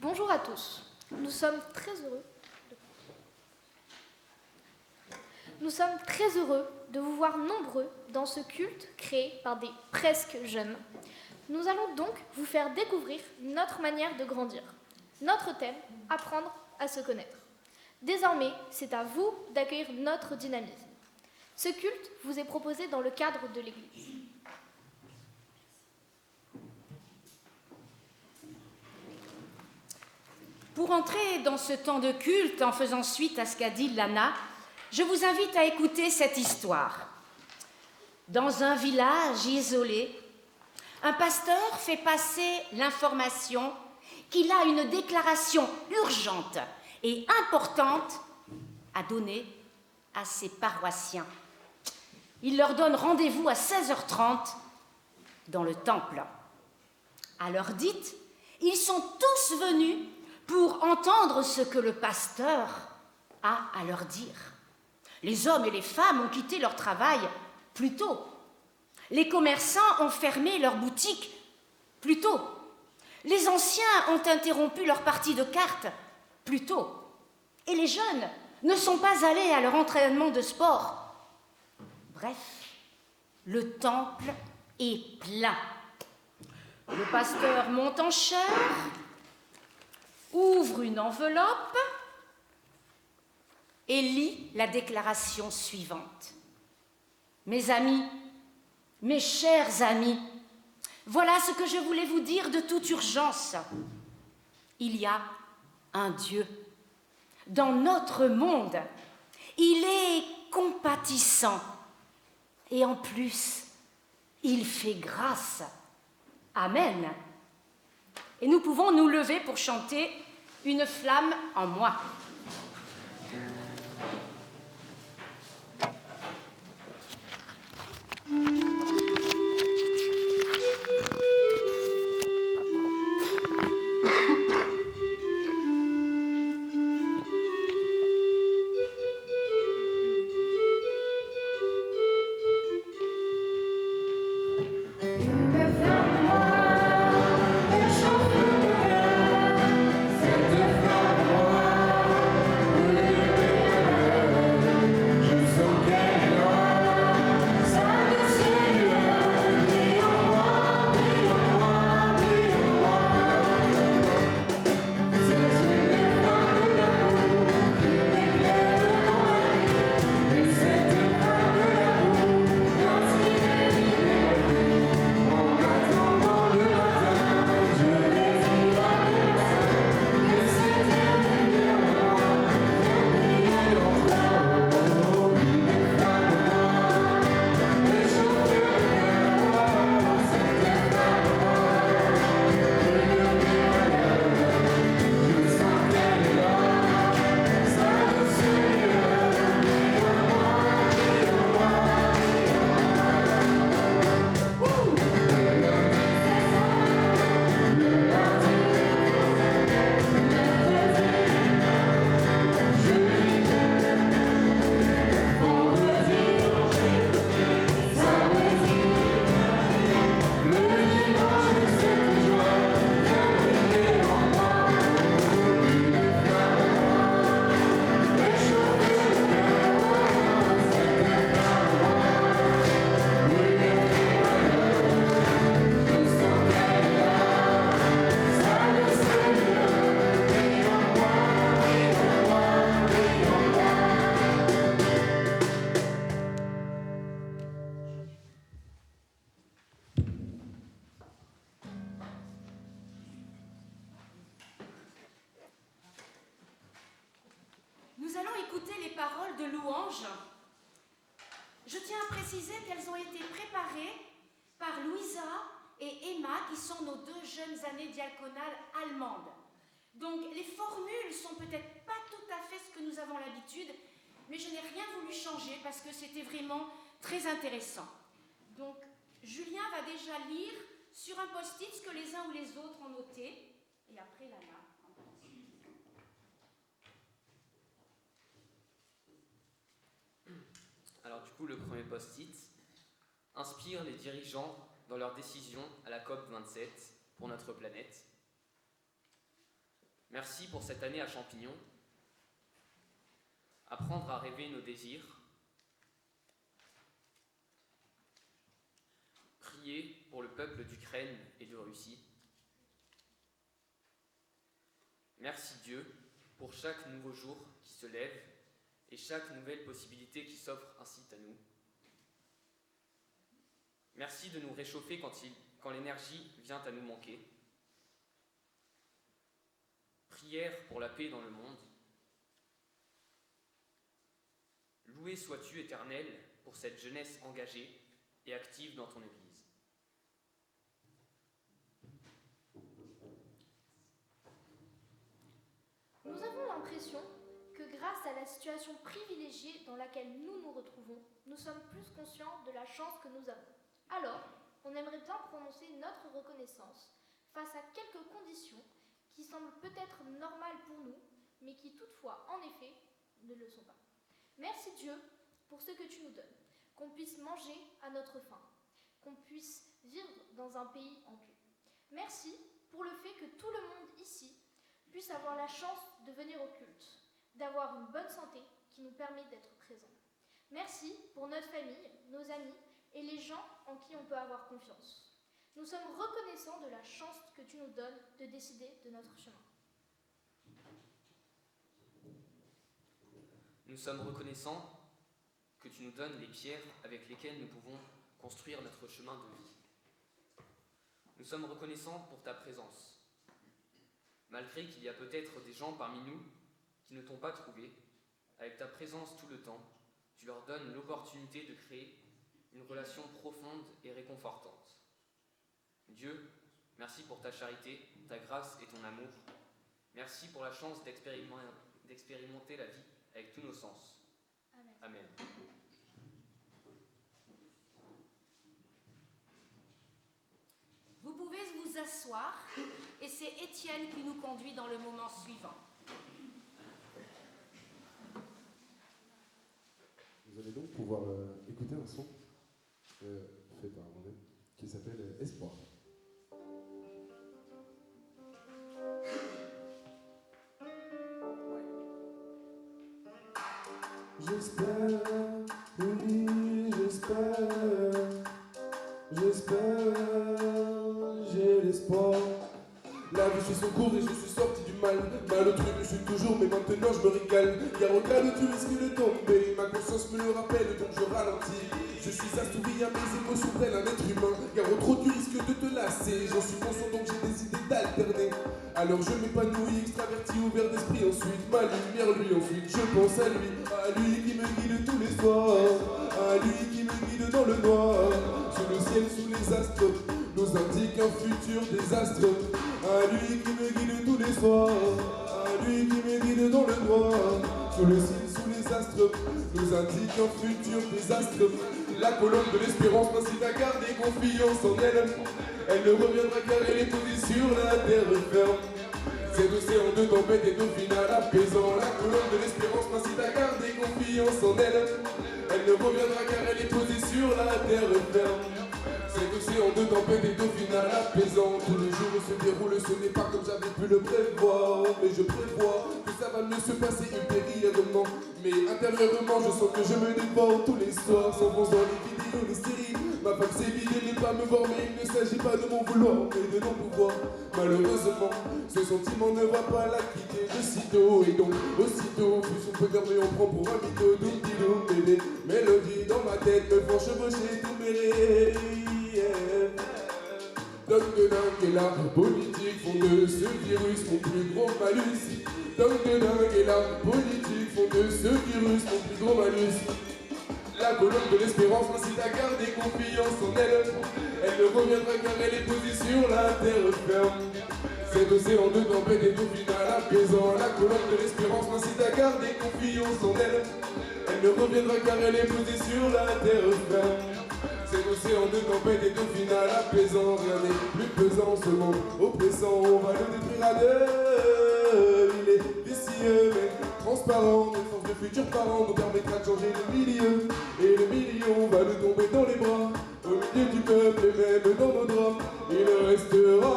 Bonjour à tous. Nous sommes très heureux de vous voir nombreux dans ce culte créé par des presque jeunes. Nous allons donc vous faire découvrir notre manière de grandir. Notre thème, apprendre à se connaître. Désormais, c'est à vous d'accueillir notre dynamisme. Ce culte vous est proposé dans le cadre de l'Église. Pour entrer dans ce temps de culte, en faisant suite à ce qu'a dit Lana, je vous invite à écouter cette histoire. Dans un village isolé, un pasteur fait passer l'information qu'il a une déclaration urgente et importante à donner à ses paroissiens. Il leur donne rendez-vous à 16h30 dans le temple. À l'heure dite, ils sont tous venus pour entendre ce que le pasteur a à leur dire. Les hommes et les femmes ont quitté leur travail plus tôt. Les commerçants ont fermé leurs boutiques plus tôt. Les anciens ont interrompu leur partie de cartes plus tôt. Et les jeunes ne sont pas allés à leur entraînement de sport. Bref, le temple est plein. Le pasteur monte en chair, ouvre une enveloppe et lit la déclaration suivante. Mes amis, mes chers amis, voilà ce que je voulais vous dire de toute urgence. Il y a un Dieu. Dans notre monde, il est compatissant et en plus, il fait grâce. Amen. Et nous pouvons nous lever pour chanter Une flamme en moi. Nous allons écouter les paroles de louange. Je tiens à préciser qu'elles ont été préparées par Louisa et Emma, qui sont nos 2 jeunes années diaconales allemandes. Donc les formules sont peut-être pas tout à fait ce que nous avons l'habitude, mais je n'ai rien voulu changer parce que c'était vraiment très intéressant. Donc Julien va déjà lire sur un post-it ce que les uns ou les autres ont noté, et après Lana. Alors du coup, le premier post-it inspire les dirigeants dans leurs décisions à la COP27 pour notre planète. Merci pour cette année à Champignon. Apprendre à rêver nos désirs. Prier pour le peuple d'Ukraine et de Russie. Merci Dieu pour chaque nouveau jour qui se lève et chaque nouvelle possibilité qui s'offre ainsi à nous. Merci de nous réchauffer quand l'énergie vient à nous manquer. Prière pour la paix dans le monde. Loué sois-tu, Éternel, pour cette jeunesse engagée et active dans ton Église. Nous avons l'impression que grâce à la situation privilégiée dans laquelle nous nous retrouvons, nous sommes plus conscients de la chance que nous avons. Alors, on aimerait bien prononcer notre reconnaissance face à quelques conditions qui semblent peut-être normales pour nous, mais qui toutefois, en effet, ne le sont pas. Merci Dieu pour ce que tu nous donnes, qu'on puisse manger à notre faim, qu'on puisse vivre dans un pays en paix. Merci pour le fait que tout le monde ici puisse avoir la chance de venir au culte, d'avoir une bonne santé qui nous permet d'être présents. Merci pour notre famille, nos amis et les gens en qui on peut avoir confiance. Nous sommes reconnaissants de la chance que tu nous donnes de décider de notre chemin. Nous sommes reconnaissants que tu nous donnes les pierres avec lesquelles nous pouvons construire notre chemin de vie. Nous sommes reconnaissants pour ta présence. Malgré qu'il y a peut-être des gens parmi nous qui ne t'ont pas trouvé, avec ta présence tout le temps, tu leur donnes l'opportunité de créer une relation profonde et réconfortante. Dieu, merci pour ta charité, ta grâce et ton amour. Merci pour la chance d'expérimenter la vie avec tous nos sens. Amen. Amen. Vous pouvez vous asseoir et c'est Étienne qui nous conduit dans le moment suivant. Vous allez donc pouvoir écouter un son fait par Amandine qui s'appelle Espoir. J'espère, oui, j'espère, j'ai l'espoir. La vie suit son cours et je suis sorti du mal. Malheureux je suis toujours, mais maintenant je me régale. Y'a aucun de tu risques de tomber. Ma conscience me le rappelle, donc je ralentis. Je suis assouvi à mes émotions tel un être humain. Y'a trop tu risques de te lasser. J'en suis conscient donc j'ai décidé d'alterner. Alors je m'épanouis, extraverti, ouvert d'esprit. Ensuite ma lumière lui, ensuite je pense à lui qui me guide tous les soirs, à lui qui me guide dans le noir. Sous le ciel, sous les astres, nous indique un futur désastre. À lui qui me guide tous les soirs, à lui qui me guide dans le noir. Sous le ciel, sous les astres, nous indique un futur désastre. La colonne de l'espérance m'incite à garder confiance en elle. Elle ne reviendra car elle est posée sur la terre ferme. Cet océan de tempête et de final apaisant. La colonne de l'espérance m'incite à garder confiance en elle. Elle ne reviendra car elle est posée sur la terre ferme. Cet océan de tempête et de final apaisant. Tous les jours se déroule, ce n'est pas comme j'avais pu le prévoir. Mais je prévois que ça va mieux se passer ultérieurement. Mais intérieurement je sens que je me dévore tous les soirs. Sans dans les vidéos, les séries. Ma femme s'est vidée, n'est pas me voir, mais il ne s'agit pas de mon vouloir, mais de non pouvoir. Malheureusement, ce sentiment ne va pas la quitter de sitôt. Et donc, aussitôt, plus on peut dormir, on prend pour un mytho. Doum-di-doum, mais des mélodies dans ma tête me font chevaucher tous mes rêves. Donne de dingue et la politique font de ce virus mon plus gros malus. Donne de dingue et la politique font de ce virus mon plus gros malus. La colonne de l'espérance m'incite à garder confiance en elle. Elle ne reviendra car elle est posée sur la terre ferme. Cet océan de tempête et d'eau final apaisant. La colonne de l'espérance m'incite à garder confiance en elle. Elle ne reviendra car elle est posée sur la terre ferme. Cet océan de tempête et d'eau final apaisant. Rien n'est plus pesant, ce monde oppressant. On va le détruire à deux. Il est vicieux mais transparent. Notre force de futurs parents nous permettra de changer le milieu. Et le million va nous tomber dans les bras. Au milieu du peuple et même dans nos draps. Il restera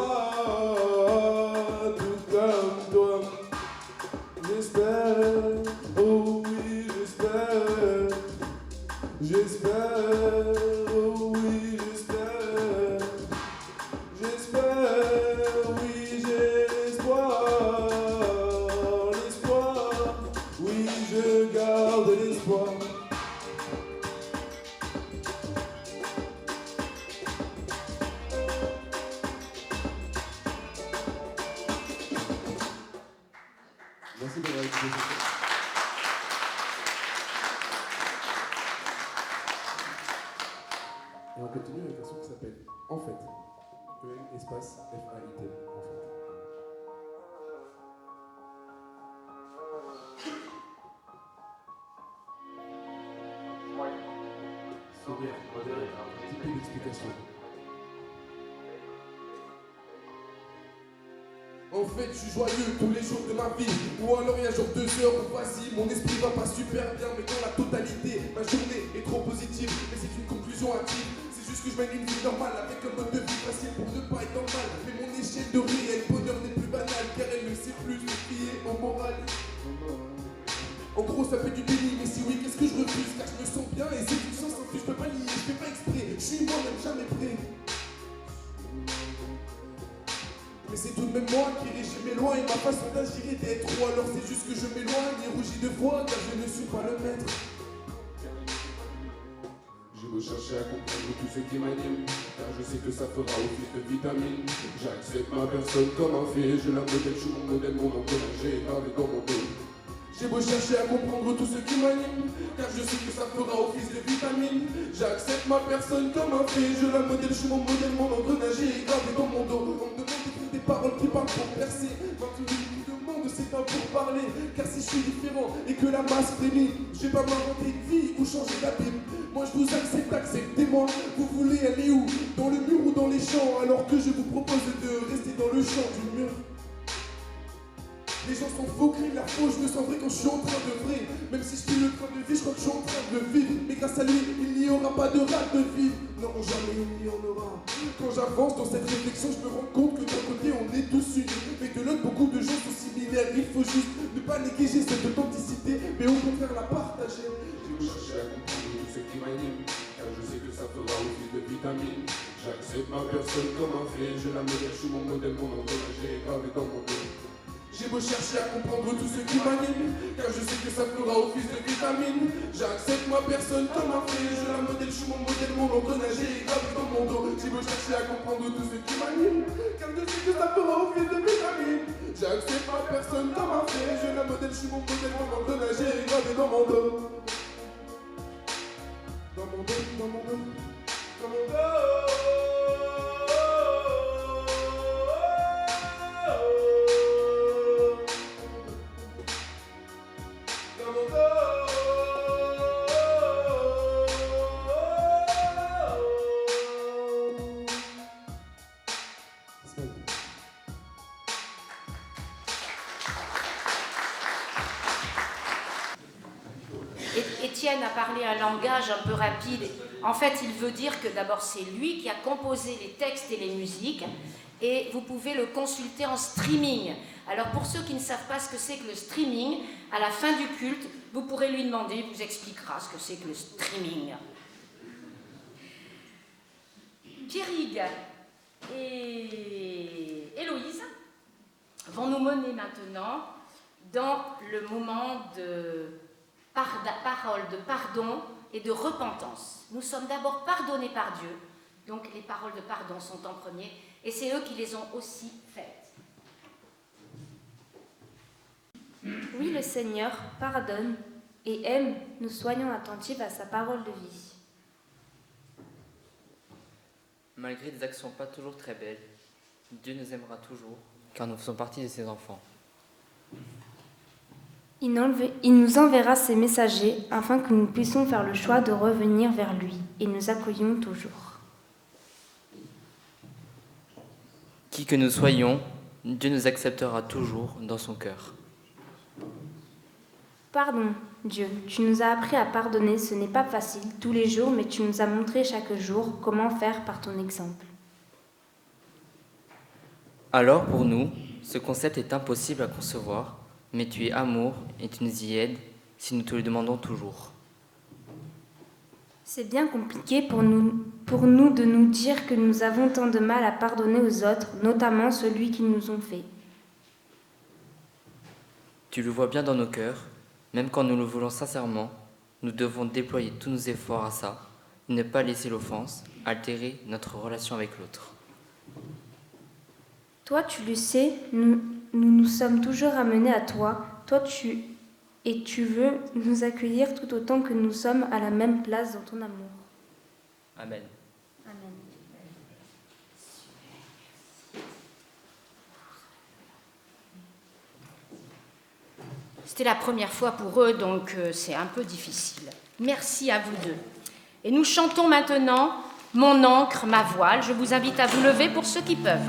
tout comme toi. Merci d'avoir écouté cette chose. Et on continue avec un son qui s'appelle En fait. E-N espace F-A-I-T. En fait. Sourire, modéré, un petit peu d'explication. En fait, je suis joyeux tous les jours de ma vie. Ou alors il y a genre 2 heures où vas-y, mon esprit va pas super bien, mais dans la totalité, ma journée est trop positive. Mais c'est une conclusion hâtive. C'est juste que je mène une vie normale avec un mode de vie facile pour ne pas être dans le mal. Mais mon échelle de réel bonheur n'est plus banale, car elle ne sait plus se fier en morale. En gros, ça fait du déni, mais si oui, qu'est-ce que je refuse? Car je me sens bien et c'est une chance en plus, je peux pas lier, je fais pas exprès. Je suis moi-même jamais prêt. Mais c'est tout de même moi qui régit mes lois et ma façon d'agir est d'être roi. Alors c'est juste que je m'éloigne et rougis de foi, car je ne suis pas le maître. Je veux chercher à comprendre tout ce qui m'anime, car je sais que ça fera office de vitamine. J'accepte ma personne comme un fait, je la modèle, je suis mon modèle, mon entourage, j'ai gravé dans mon dos. J'ai beau chercher à comprendre tout ce qui m'anime, car je sais que ça fera office de vitamine. J'accepte ma personne comme un fait, je la modèle, je suis mon modèle, mon engrenage est gravé dans mon dos. On me demande d'écrire des paroles qui parlent pour percer. Maintenant il me demande c'est pas pour parler, car si je suis différent et que la masse frémit, je vais pas m'inventer une vie ou changer d'abîme. Moi je vous accepte, acceptez-moi. Vous voulez aller où? Dans le mur ou dans les champs? Alors que je vous propose de rester dans le champ du mur. Les gens sont faux, crient la faux, je me sens vrai quand je suis en train de vrai. Même si je suis le train de vie, je crois que je suis en train de vivre. Mais grâce à lui, il n'y aura pas de rate de vivre. Non, jamais il n'y en aura. Quand j'avance dans cette réflexion, je me rends compte que d'un côté on est tous unis, mais de l'autre beaucoup de gens sont similaires. Il faut juste ne pas négliger cette authenticité, mais au contraire la partager. Je veux chercher à comprendre tout ce qui m'anime, car je sais que ça fera office de vitamine. J'accepte ma personne comme un fait, je la modèle, je suis mon modèle, mon entourage est gravé dans mon dos. J'ai beau chercher à comprendre tout ce qui m'anime, car je sais que ça fera office de vitamine. J'accepte ma personne comme un fait, je la modèle, je suis mon modèle, mon engrenage est gravé dans mon dos. J'ai beau chercher à comprendre tout ce qui m'anime, car je sais que ça fera office de vitamine. J'accepte ma personne comme un fait, je la modèle, je suis mon modèle, mon engrenage est gravé dans mon dos. Dans mon dos, dans mon dos, dans mon dos. Étienne a parlé un langage un peu rapide. En fait, il veut dire que d'abord, c'est lui qui a composé les textes et les musiques, et vous pouvez le consulter en streaming. Alors, pour ceux qui ne savent pas ce que c'est que le streaming, à la fin du culte, vous pourrez lui demander, il vous expliquera ce que c'est que le streaming. Pierrigue et Héloïse vont nous mener maintenant dans le moment de parole de pardon et de repentance. Nous sommes d'abord pardonnés par Dieu, donc les paroles de pardon sont en premier, et c'est eux qui les ont aussi faites. Oui, le Seigneur pardonne et aime, nous soyons attentifs à sa parole de vie. Malgré des actions pas toujours très belles, Dieu nous aimera toujours, car nous faisons partie de ses enfants. Il nous enverra ses messagers afin que nous puissions faire le choix de revenir vers lui et nous accueillons toujours. Qui que nous soyons, Dieu nous acceptera toujours dans son cœur. Pardon, Dieu, tu nous as appris à pardonner, ce n'est pas facile tous les jours, mais tu nous as montré chaque jour comment faire par ton exemple. Alors pour nous, ce concept est impossible à concevoir, mais tu es amour et tu nous y aides si nous te le demandons toujours. C'est bien compliqué pour nous de nous dire que nous avons tant de mal à pardonner aux autres, notamment ceux qui nous ont fait. Tu le vois bien dans nos cœurs, même quand nous le voulons sincèrement, nous devons déployer tous nos efforts à ça, et ne pas laisser l'offense altérer notre relation avec l'autre. Toi, tu le sais, nous sommes toujours amenés à toi. tu veux nous accueillir tout autant que nous sommes à la même place dans ton amour. Amen. Amen. C'était la première fois pour eux, donc c'est un peu difficile. Merci à vous deux. Et nous chantons maintenant « Mon ancre, ma voile ». Je vous invite à vous lever pour ceux qui peuvent.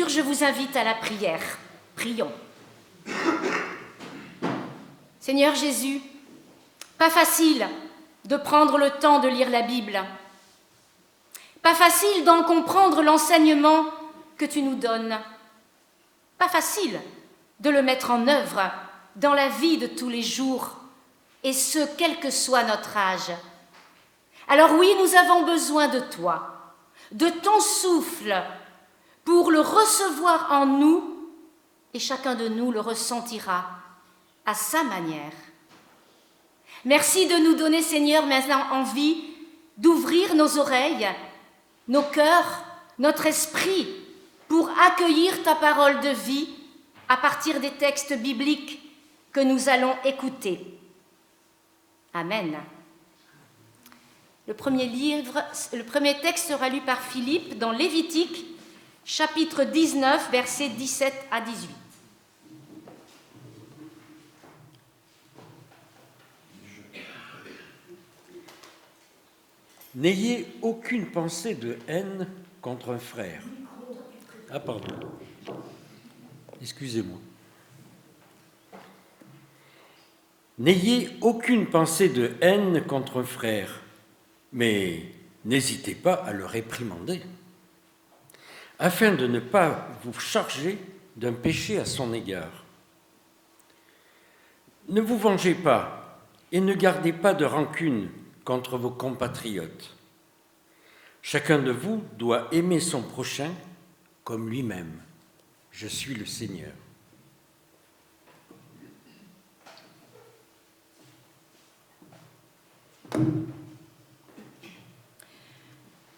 Je vous invite à la prière. Prions. Seigneur Jésus, pas facile de prendre le temps de lire la Bible. Pas facile d'en comprendre l'enseignement que tu nous donnes. Pas facile de le mettre en œuvre dans la vie de tous les jours, et ce, quel que soit notre âge. Alors oui, nous avons besoin de toi, de ton souffle, pour le recevoir en nous, et chacun de nous le ressentira à sa manière. Merci de nous donner, Seigneur, maintenant envie d'ouvrir nos oreilles, nos cœurs, notre esprit, pour accueillir ta parole de vie à partir des textes bibliques que nous allons écouter. Amen. Le premier texte sera lu par Philippe dans Lévitique, chapitre 19, versets 17 à 18. N'ayez aucune pensée de haine contre un frère. Ah, pardon. Excusez-moi. N'ayez aucune pensée de haine contre un frère, mais n'hésitez pas à le réprimander, afin de ne pas vous charger d'un péché à son égard. Ne vous vengez pas et ne gardez pas de rancune contre vos compatriotes. Chacun de vous doit aimer son prochain comme lui-même. Je suis le Seigneur.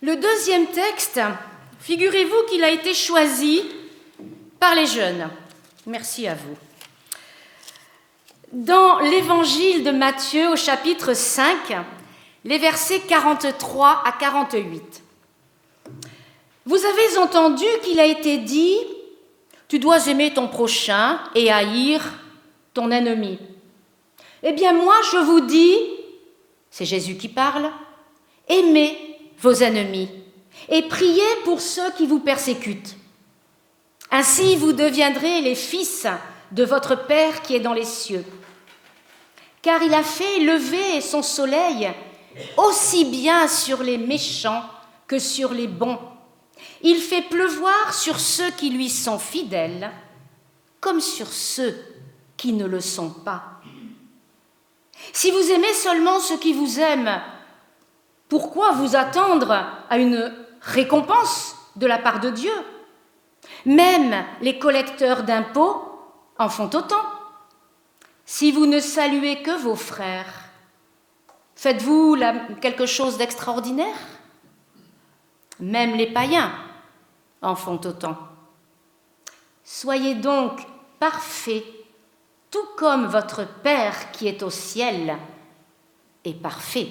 Le deuxième texte, figurez-vous qu'il a été choisi par les jeunes. Merci à vous. Dans l'évangile de Matthieu au chapitre 5, les versets 43 à 48. Vous avez entendu qu'il a été dit « Tu dois aimer ton prochain et haïr ton ennemi. » Eh bien moi je vous dis, c'est Jésus qui parle, aimez vos ennemis et priez pour ceux qui vous persécutent. Ainsi vous deviendrez les fils de votre Père qui est dans les cieux. Car il a fait lever son soleil aussi bien sur les méchants que sur les bons. Il fait pleuvoir sur ceux qui lui sont fidèles, comme sur ceux qui ne le sont pas. Si vous aimez seulement ceux qui vous aiment, pourquoi vous attendre à une récompense de la part de Dieu? Même les collecteurs d'impôts en font autant. Si vous ne saluez que vos frères, faites-vous quelque chose d'extraordinaire? Même les païens en font autant. Soyez donc parfaits, tout comme votre Père qui est au ciel est parfait.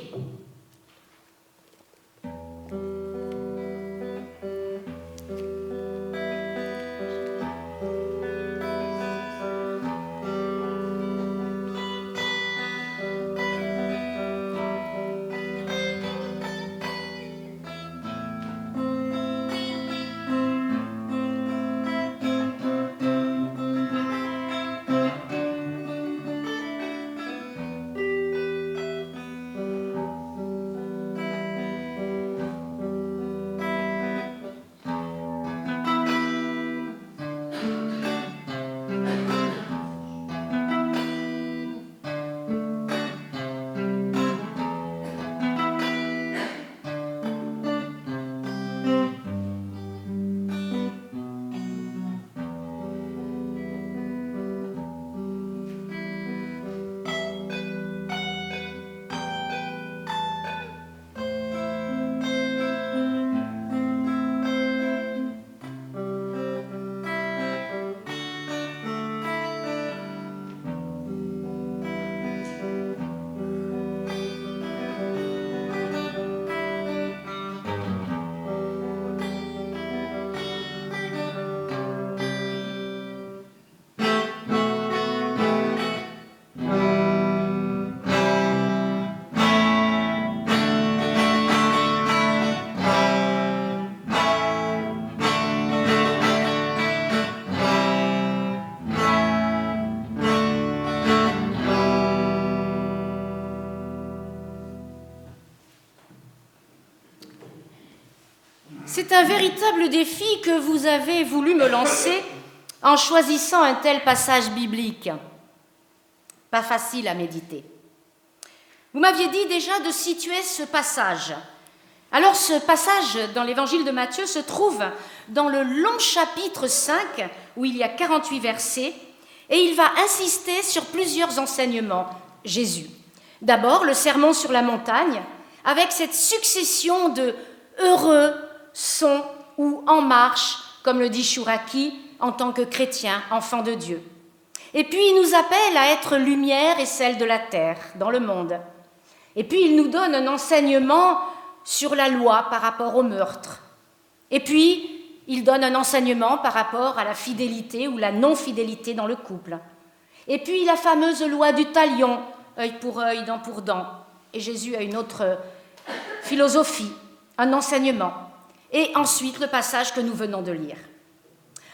C'est un véritable défi que vous avez voulu me lancer en choisissant un tel passage biblique. Pas facile à méditer. Vous m'aviez dit déjà de situer ce passage. Alors ce passage dans l'évangile de Matthieu se trouve dans le long chapitre 5 où il y a 48 versets et il va insister sur plusieurs enseignements. Jésus. D'abord le sermon sur la montagne avec cette succession de heureux sont ou en marche, comme le dit Chouraki, en tant que chrétien, enfant de Dieu. Et puis il nous appelle à être lumière et sel de la terre, dans le monde. Et puis il nous donne un enseignement sur la loi par rapport au meurtre. Et puis il donne un enseignement par rapport à la fidélité ou la non-fidélité dans le couple. Et puis la fameuse loi du talion, œil pour œil, dent pour dent. Et Jésus a une autre philosophie, un enseignement. Et ensuite, le passage que nous venons de lire.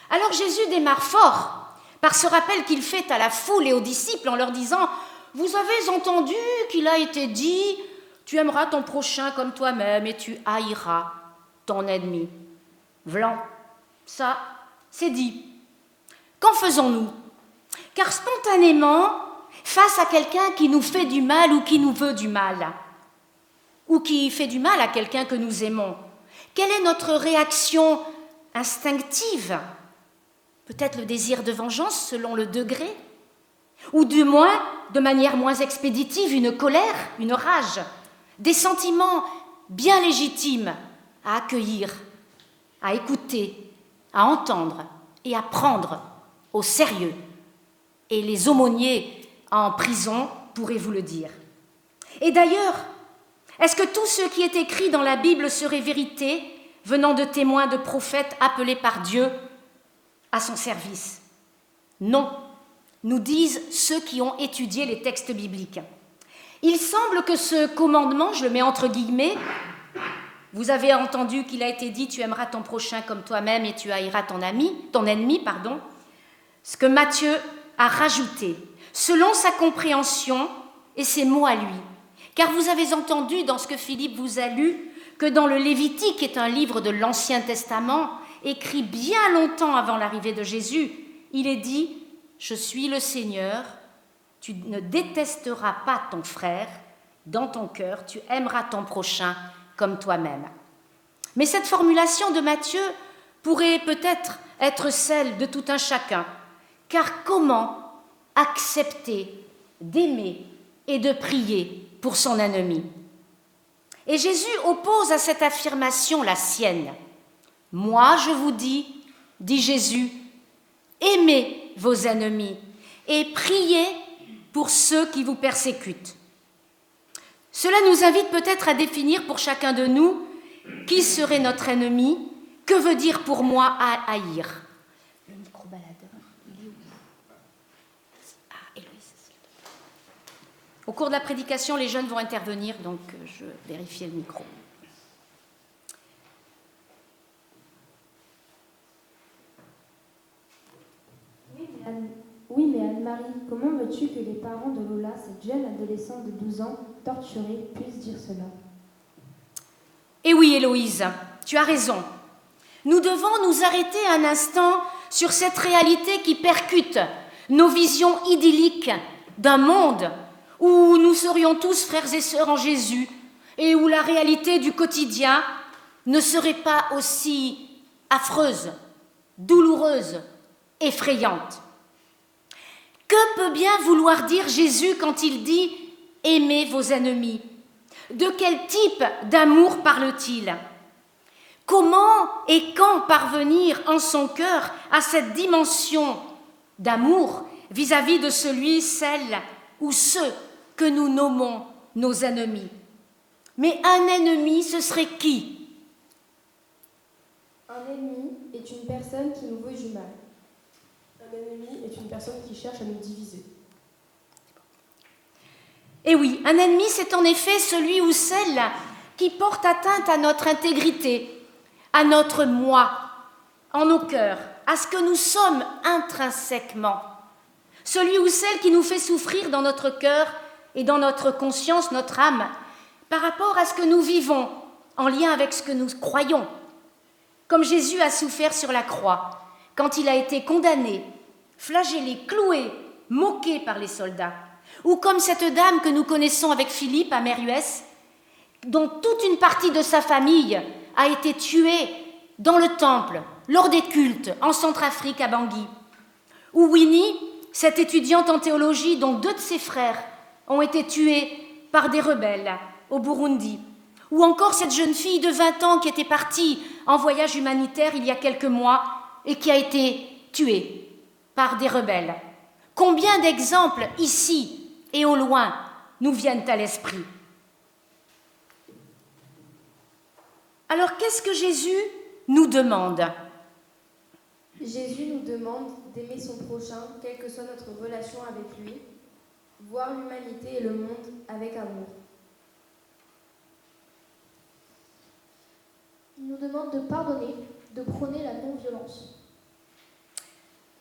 Alors Jésus démarre fort par ce rappel qu'il fait à la foule et aux disciples en leur disant « Vous avez entendu qu'il a été dit « Tu aimeras ton prochain comme toi-même et tu haïras ton ennemi. » Vlan, ça, c'est dit. Qu'en faisons-nous? Car spontanément, face à quelqu'un qui nous fait du mal ou qui nous veut du mal, ou qui fait du mal à quelqu'un que nous aimons, quelle est notre réaction instinctive? Peut-être le désir de vengeance selon le degré? Ou du moins, de manière moins expéditive, une colère, une rage, des sentiments bien légitimes à accueillir, à écouter, à entendre et à prendre au sérieux. Et les aumôniers en prison pourraient vous le dire. Et d'ailleurs, est-ce que tout ce qui est écrit dans la Bible serait vérité, venant de témoins, de prophètes appelés par Dieu à son service? Non, nous disent ceux qui ont étudié les textes bibliques. Il semble que ce commandement, je le mets entre guillemets, vous avez entendu qu'il a été dit « tu aimeras ton prochain comme toi-même et tu haïras ton ennemi », ce que Matthieu a rajouté, selon sa compréhension et ses mots à lui. Car vous avez entendu dans ce que Philippe vous a lu que dans le Lévitique, qui est un livre de l'Ancien Testament, écrit bien longtemps avant l'arrivée de Jésus, il est dit « Je suis le Seigneur, tu ne détesteras pas ton frère, dans ton cœur, tu aimeras ton prochain comme toi-même. » Mais cette formulation de Matthieu pourrait peut-être être celle de tout un chacun, car comment accepter d'aimer et de prier pour son ennemi? Et Jésus oppose à cette affirmation la sienne. « Moi, je vous dis, dit Jésus, aimez vos ennemis et priez pour ceux qui vous persécutent. » Cela nous invite peut-être à définir pour chacun de nous qui serait notre ennemi, que veut dire pour moi haïr. Le micro-baladeur, il est où? Héloïse. Au cours de la prédication, les jeunes vont intervenir, donc je vérifie le micro. Oui, mais Anne-Marie, comment veux-tu que les parents de Lola, cette jeune adolescente de 12 ans, torturée, puissent dire cela? Eh oui, Héloïse, tu as raison. Nous devons nous arrêter un instant sur cette réalité qui percute nos visions idylliques d'un monde où nous serions tous frères et sœurs en Jésus et où la réalité du quotidien ne serait pas aussi affreuse, douloureuse, effrayante. Que peut bien vouloir dire Jésus quand il dit « aimez vos ennemis » ? De quel type d'amour parle-t-il ? Comment et quand parvenir en son cœur à cette dimension d'amour vis-à-vis de celui, celle ou ceux que nous nommons nos ennemis ? Mais un ennemi, ce serait qui ? Un ennemi est une personne qui nous veut du mal. Un ennemi est une personne qui cherche à nous diviser. Et oui, un ennemi, c'est en effet celui ou celle qui porte atteinte à notre intégrité, à notre moi, en nos cœurs, à ce que nous sommes intrinsèquement. Celui ou celle qui nous fait souffrir dans notre cœur et dans notre conscience, notre âme, par rapport à ce que nous vivons, en lien avec ce que nous croyons. Comme Jésus a souffert sur la croix, quand il a été condamné, flagellé, cloué, moqué par les soldats. Ou comme cette dame que nous connaissons avec Philippe à Méruès, dont toute une partie de sa famille a été tuée dans le temple, lors des cultes, en Centrafrique, à Bangui. Ou Winnie, cette étudiante en théologie dont 2 de ses frères ont été tués par des rebelles au Burundi. Ou encore cette jeune fille de 20 ans qui était partie en voyage humanitaire il y a quelques mois et qui a été tuée par des rebelles. Combien d'exemples ici et au loin nous viennent à l'esprit? Alors qu'est-ce que Jésus nous demande? Jésus nous demande d'aimer son prochain, quelle que soit notre relation avec lui, voir l'humanité et le monde avec amour. Il nous demande de pardonner, de prôner la non-violence.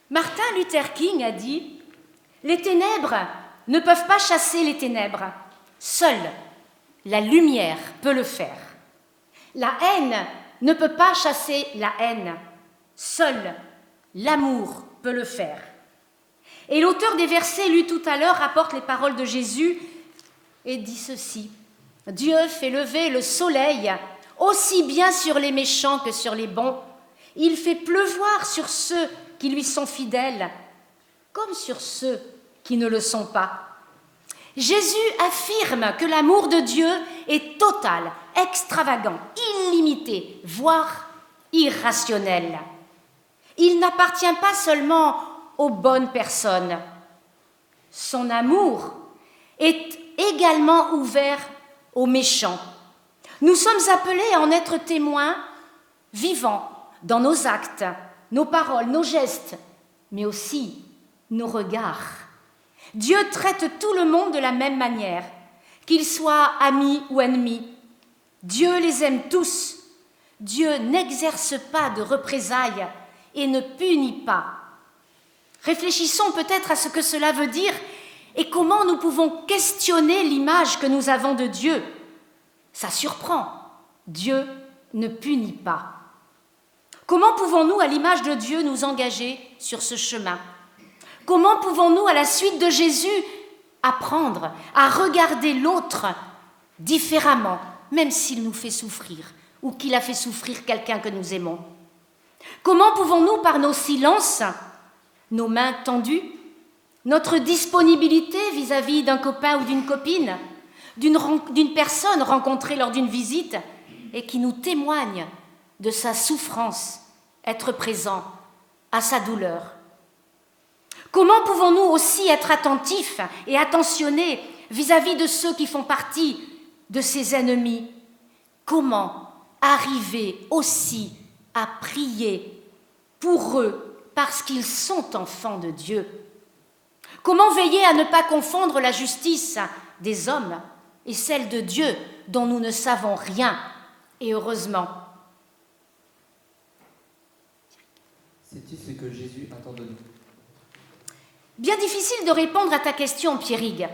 Martin Luther King a dit « Les ténèbres ne peuvent pas chasser les ténèbres. Seule la lumière peut le faire. La haine ne peut pas chasser la haine. Seul l'amour peut le faire. » Et l'auteur des versets lus tout à l'heure rapporte les paroles de Jésus et dit ceci. « Dieu fait lever le soleil aussi bien sur les méchants que sur les bons. Il fait pleuvoir sur ceux qui lui sont fidèles, comme sur ceux qui ne le sont pas. » Jésus affirme que l'amour de Dieu est total, extravagant, illimité, voire irrationnel. Il n'appartient pas seulement aux bonnes personnes. Son amour est également ouvert aux méchants. Nous sommes appelés à en être témoins vivants dans nos actes, nos paroles, nos gestes, mais aussi nos regards. Dieu traite tout le monde de la même manière, qu'ils soient amis ou ennemis. Dieu les aime tous. Dieu n'exerce pas de représailles et ne punit pas. Réfléchissons peut-être à ce que cela veut dire et comment nous pouvons questionner l'image que nous avons de Dieu. Ça surprend. Dieu ne punit pas. Comment pouvons-nous, à l'image de Dieu, nous engager sur ce chemin? Comment pouvons-nous, à la suite de Jésus, apprendre à regarder l'autre différemment, même s'il nous fait souffrir ou qu'il a fait souffrir quelqu'un que nous aimons? Comment pouvons-nous, par nos silences, nos mains tendues, notre disponibilité vis-à-vis d'un copain ou d'une copine, d'une personne rencontrée lors d'une visite et qui nous témoigne de sa souffrance, être présent à sa douleur? Comment pouvons-nous aussi être attentifs et attentionnés vis-à-vis de ceux qui font partie de ses ennemis? Comment arriver aussi à prier pour eux parce qu'ils sont enfants de Dieu? Comment veiller à ne pas confondre la justice des hommes et celle de Dieu dont nous ne savons rien, et heureusement? Sais-tu ce que Jésus attend de nous? Bien difficile de répondre à ta question, Pierrigue.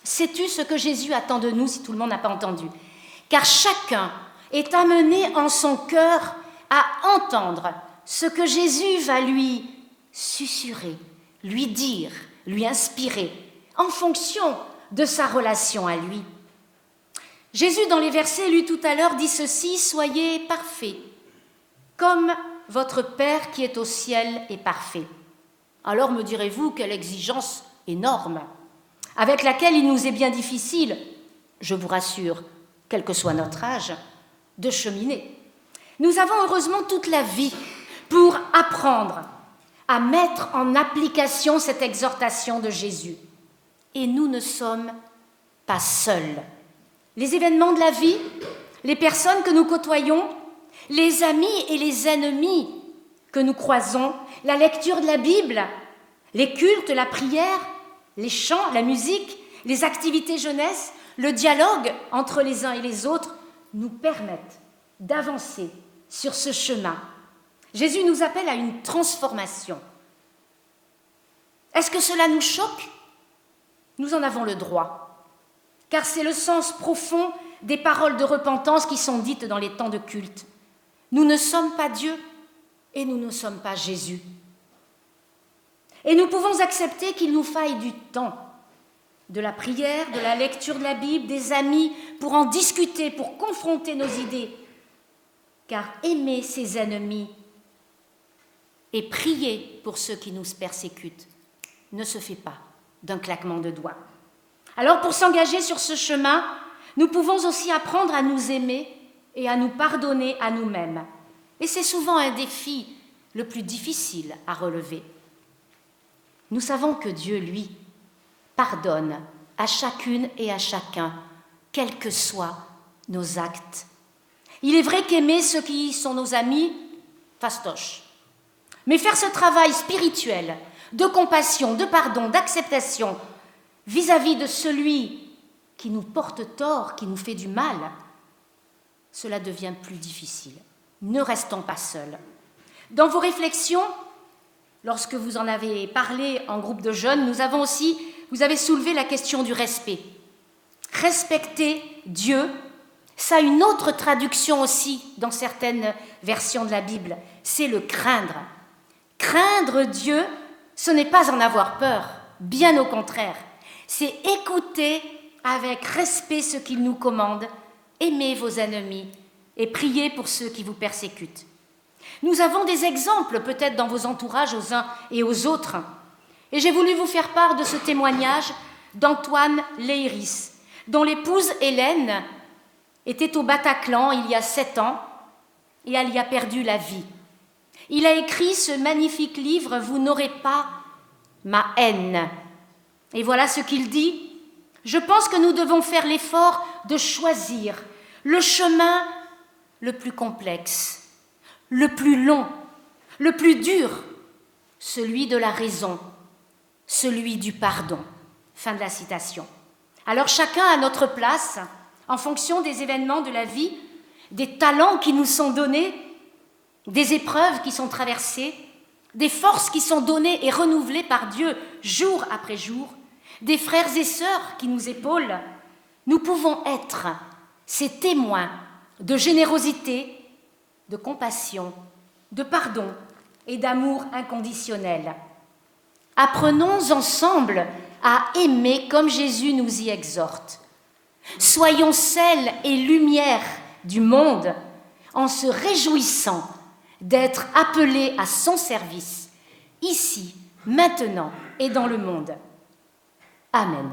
Sais-tu ce que Jésus attend de nous, si tout le monde n'a pas entendu? Car chacun est amené en son cœur à entendre ce que Jésus va lui susurrer, lui dire, lui inspirer, en fonction de sa relation à lui. Jésus, dans les versets lus tout à l'heure, dit ceci: « Soyez parfaits, comme votre Père qui est au ciel est parfait. » Alors me direz-vous, quelle exigence énorme, avec laquelle il nous est bien difficile, je vous rassure, quel que soit notre âge, de cheminer. Nous avons heureusement toute la vie pour apprendre à mettre en application cette exhortation de Jésus. Et nous ne sommes pas seuls. Les événements de la vie, les personnes que nous côtoyons, les amis et les ennemis que nous croisons, la lecture de la Bible, les cultes, la prière, les chants, la musique, les activités jeunesse, le dialogue entre les uns et les autres nous permettent d'avancer sur ce chemin. Jésus nous appelle à une transformation. Est-ce que cela nous choque? Nous en avons le droit, car c'est le sens profond des paroles de repentance qui sont dites dans les temps de culte. Nous ne sommes pas Dieu et nous ne sommes pas Jésus. Et nous pouvons accepter qu'il nous faille du temps, de la prière, de la lecture de la Bible, des amis, pour en discuter, pour confronter nos idées. Car aimer ses ennemis et prier pour ceux qui nous persécutent ne se fait pas d'un claquement de doigts. Alors pour s'engager sur ce chemin, nous pouvons aussi apprendre à nous aimer et à nous pardonner à nous-mêmes. Et c'est souvent un défi le plus difficile à relever. Nous savons que Dieu, lui, pardonne à chacune et à chacun, quels que soient nos actes. Il est vrai qu'aimer ceux qui sont nos amis, fastoche. Mais faire ce travail spirituel de compassion, de pardon, d'acceptation vis-à-vis de celui qui nous porte tort, qui nous fait du mal, cela devient plus difficile. Ne restons pas seuls. Dans vos réflexions, lorsque vous en avez parlé en groupe de jeunes, vous avez soulevé la question du respect. Respecter Dieu, ça a une autre traduction aussi dans certaines versions de la Bible, c'est le craindre. Craindre Dieu, ce n'est pas en avoir peur, bien au contraire. C'est écouter avec respect ce qu'il nous commande, aimer vos ennemis et prier pour ceux qui vous persécutent. Nous avons des exemples peut-être dans vos entourages aux uns et aux autres. Et j'ai voulu vous faire part de ce témoignage d'Antoine Leiris, dont l'épouse Hélène était au Bataclan il y a 7 ans et elle y a perdu la vie. Il a écrit ce magnifique livre « Vous n'aurez pas ma haine ». Et voilà ce qu'il dit. Je pense que nous devons faire l'effort de choisir le chemin le plus complexe, le plus long, le plus dur, celui de la raison, celui du pardon. Fin de la citation. Alors chacun à notre place, en fonction des événements de la vie, des talents qui nous sont donnés, des épreuves qui sont traversées, des forces qui sont données et renouvelées par Dieu jour après jour, des frères et sœurs qui nous épaulent, nous pouvons être ces témoins de générosité, de compassion, de pardon et d'amour inconditionnel. Apprenons ensemble à aimer comme Jésus nous y exhorte. Soyons sel et lumière du monde en se réjouissant d'être appelés à son service, ici, maintenant et dans le monde. Amen.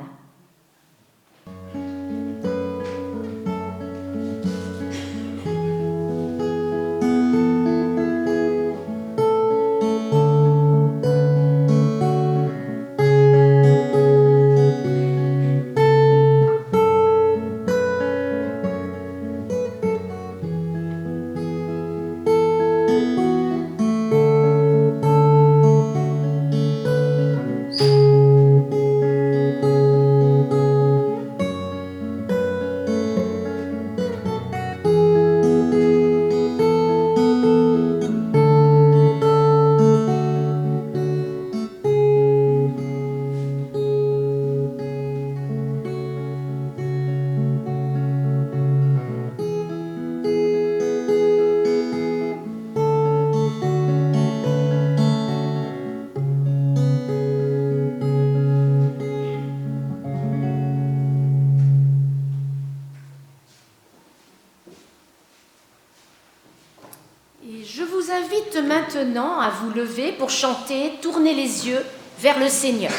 Maintenant à vous lever pour chanter, tournez les yeux vers le Seigneur.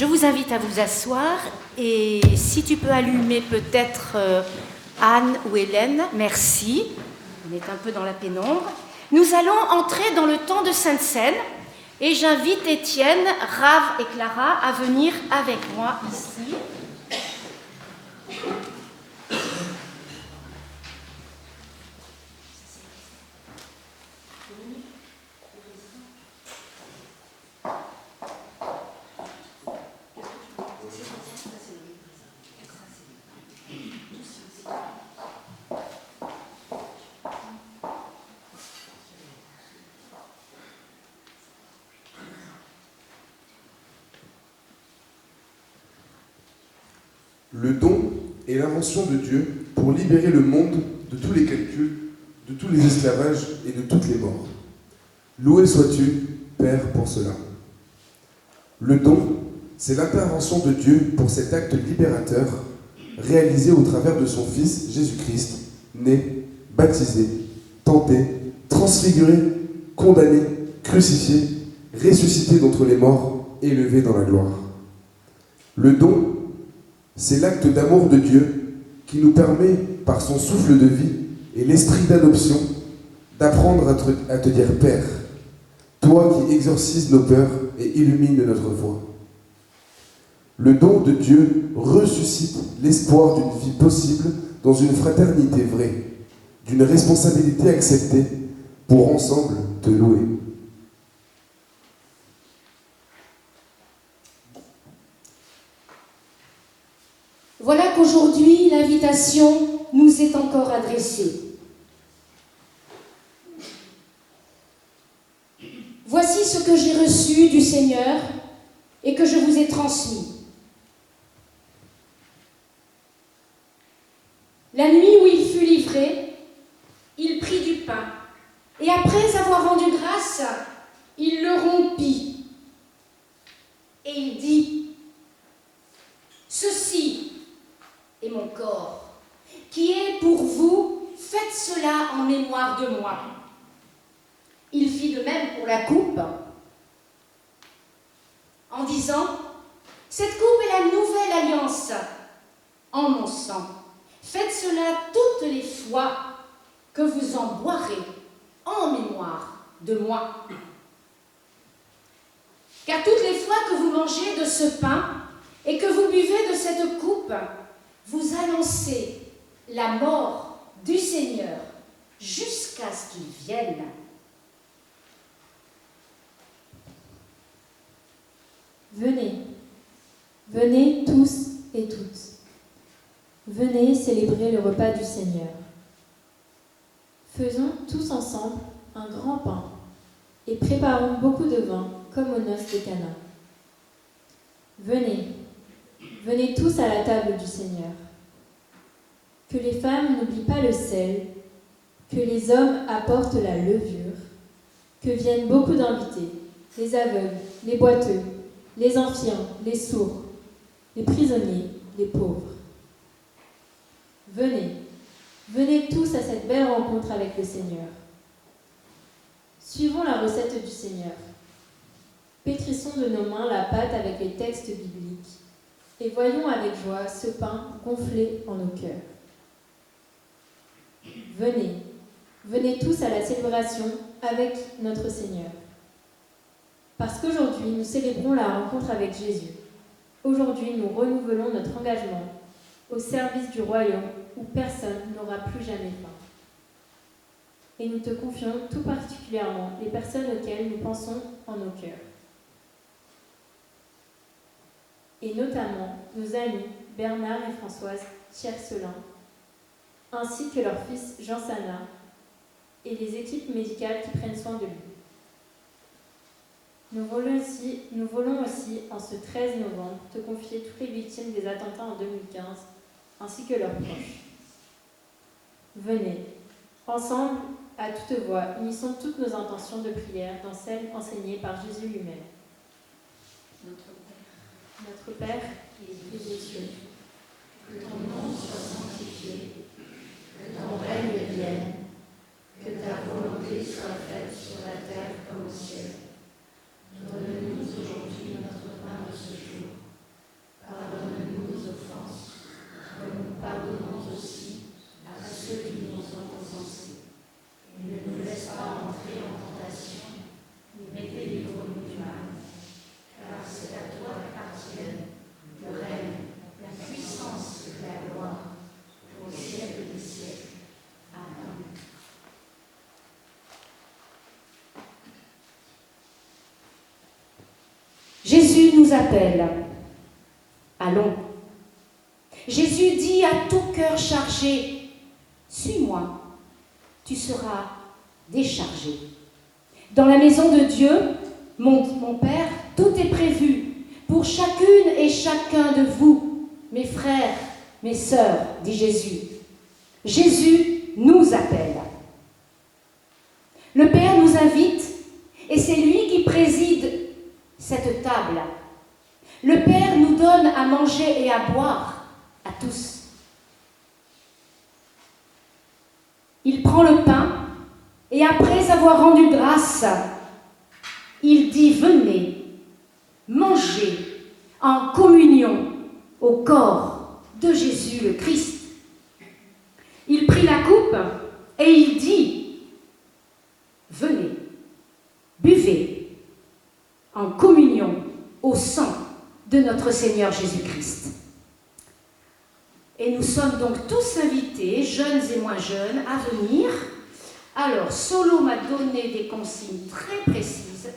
Je vous invite à vous asseoir et si tu peux allumer peut-être Anne ou Hélène, merci. On est un peu dans la pénombre. Nous allons entrer dans le temps de Sainte-Seine et j'invite Étienne, Rave et Clara à venir avec moi ici. Le don est l'invention de Dieu pour libérer le monde de tous les calculs, de tous les esclavages et de toutes les morts. Loué sois-tu, Père, pour cela. Le don, c'est l'intervention de Dieu pour cet acte libérateur réalisé au travers de son Fils Jésus-Christ, né, baptisé, tenté, transfiguré, condamné, crucifié, ressuscité d'entre les morts, élevé dans la gloire. Le don, c'est l'acte d'amour de Dieu qui nous permet, par son souffle de vie et l'esprit d'adoption, d'apprendre à te dire Père, toi qui exorcises nos peurs et illumines notre voie. Le don de Dieu ressuscite l'espoir d'une vie possible dans une fraternité vraie, d'une responsabilité acceptée pour ensemble te louer. Voilà qu'aujourd'hui, l'invitation nous est encore adressée. Voici ce que j'ai reçu du Seigneur et que je vous ai transmis. La nuit où il fut livré, il prit du pain et après avoir rendu grâce, il le rompit et il dit « Ceci est mon corps, qui est pour vous, faites cela en mémoire de moi. » Il fit de même pour la coupe, en disant « Cette coupe est la nouvelle alliance en mon sang. Faites cela toutes les fois que vous en boirez en mémoire de moi. Car toutes les fois que vous mangez de ce pain et que vous buvez de cette coupe, vous annoncez la mort du Seigneur jusqu'à ce qu'il vienne. » Venez, venez tous et toutes. Venez célébrer le repas du Seigneur. Faisons tous ensemble un grand pain et préparons beaucoup de vin comme aux noces de Cana. Venez, venez tous à la table du Seigneur. Que les femmes n'oublient pas le sel, que les hommes apportent la levure, que viennent beaucoup d'invités, les aveugles, les boiteux, les infirmes, les sourds, les prisonniers, les pauvres. Venez, venez tous à cette belle rencontre avec le Seigneur. Suivons la recette du Seigneur. Pétrissons de nos mains la pâte avec les textes bibliques et voyons avec joie ce pain gonflé en nos cœurs. Venez, venez tous à la célébration avec notre Seigneur. Parce qu'aujourd'hui, nous célébrons la rencontre avec Jésus. Aujourd'hui, nous renouvelons notre engagement au service du royaume où personne n'aura plus jamais faim. Et nous te confions tout particulièrement les personnes auxquelles nous pensons en nos cœurs. Et notamment nos amis Bernard et Françoise Tiercelin, ainsi que leur fils Jean Sana et les équipes médicales qui prennent soin de lui. Nous voulons aussi, en ce 13 novembre, te confier toutes les victimes des attentats en 2015, ainsi que leurs proches. Venez, ensemble, à toute voix, unissons toutes nos intentions de prière dans celles enseignées par Jésus lui-même. Notre Père, qui es aux cieux, que ton nom soit sanctifié, que ton règne vienne, que ta volonté soit faite sur la terre comme au ciel. Donne-nous aujourd'hui notre pain de ce jour. Jésus nous appelle. Allons. Jésus dit à tout cœur chargé, suis-moi, tu seras déchargé. Dans la maison de Dieu, mon Père, tout est prévu pour chacune et chacun de vous, mes frères, mes sœurs, dit Jésus. Jésus nous appelle. Le Père nous invite et c'est lui qui préside cette table. Le Père nous donne à manger et à boire à tous. Il prend le pain et après avoir rendu grâce, il dit « Venez, mangez en communion au corps de Jésus le Christ. » Il prit la coupe et il dit « Venez, buvez en communion au sang de notre Seigneur Jésus-Christ. » Et nous sommes donc tous invités, jeunes et moins jeunes, à venir. Alors, Solo m'a donné des consignes très précises.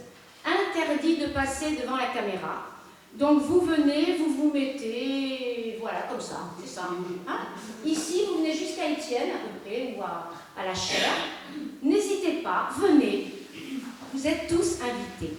Interdit de passer devant la caméra. Donc, vous venez, vous vous mettez, voilà, comme ça, c'est ça. Hein? Ici, vous venez jusqu'à Étienne, à peu près, ou à la chaire. N'hésitez pas, venez. Vous êtes tous invités.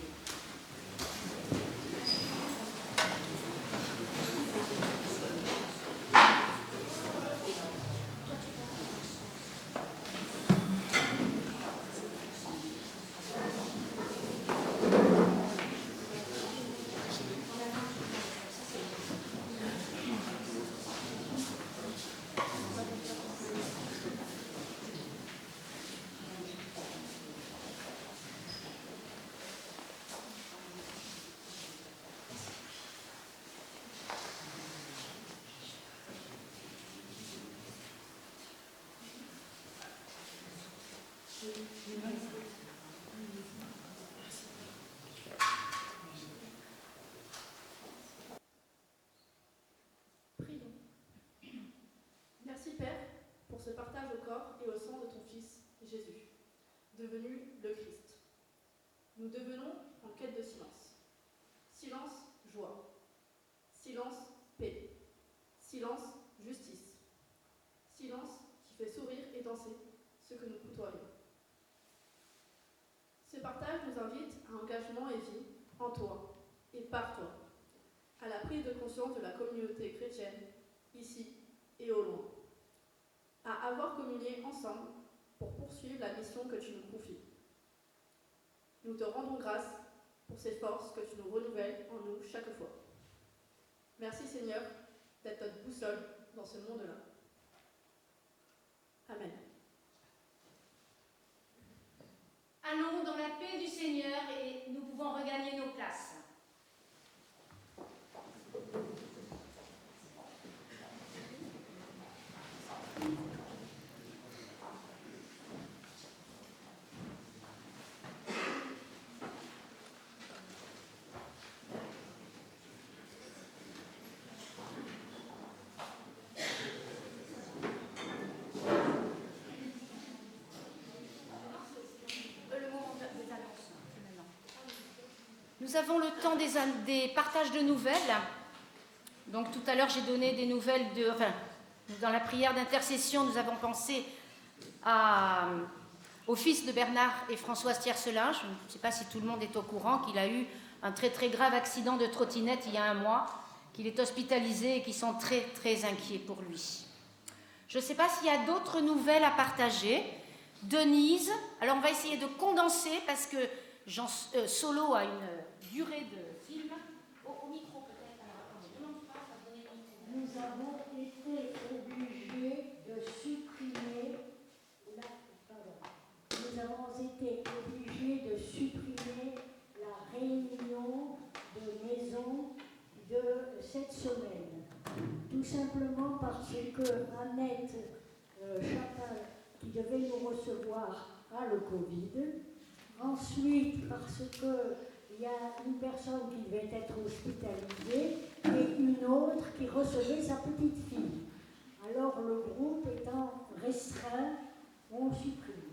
Prions. Merci Père pour ce partage au corps et au sang de ton Fils, Jésus, devenu le Christ. Nous devenons en quête de silence. Silence, joie. Silence, paix. Silence, justice. Silence qui fait sourire et danser ce que nous côtoyons. Ce partage nous invite à engagement et vie en toi et par toi, à la prise de conscience de la communauté chrétienne, ici et au loin, à avoir communié ensemble pour poursuivre la mission que tu nous confies. Nous te rendons grâce pour ces forces que tu nous renouvelles en nous chaque fois. Merci Seigneur d'être notre boussole dans ce monde-là. Amen. Allons dans la paix du Seigneur et nous pouvons regagner nos places. Nous avons le temps des partages de nouvelles. Donc tout à l'heure, j'ai donné des nouvelles dans la prière d'intercession, nous avons pensé au fils de Bernard et Françoise Tiercelin. Je ne sais pas si tout le monde est au courant qu'il a eu un très très grave accident de trottinette il y a un mois, qu'il est hospitalisé et qu'ils sont très très inquiets pour lui. Je ne sais pas s'il y a d'autres nouvelles à partager. Denise, alors on va essayer de condenser parce que Solo a une durée de film. Au micro peut-être. Nous avons été obligés de supprimer la réunion de maison de cette semaine. Tout simplement parce que Annette Chapin, qui devait nous recevoir, a le Covid. Ensuite, parce qu'il y a une personne qui devait être hospitalisée et une autre qui recevait sa petite fille. Alors le groupe étant restreint, on supprime.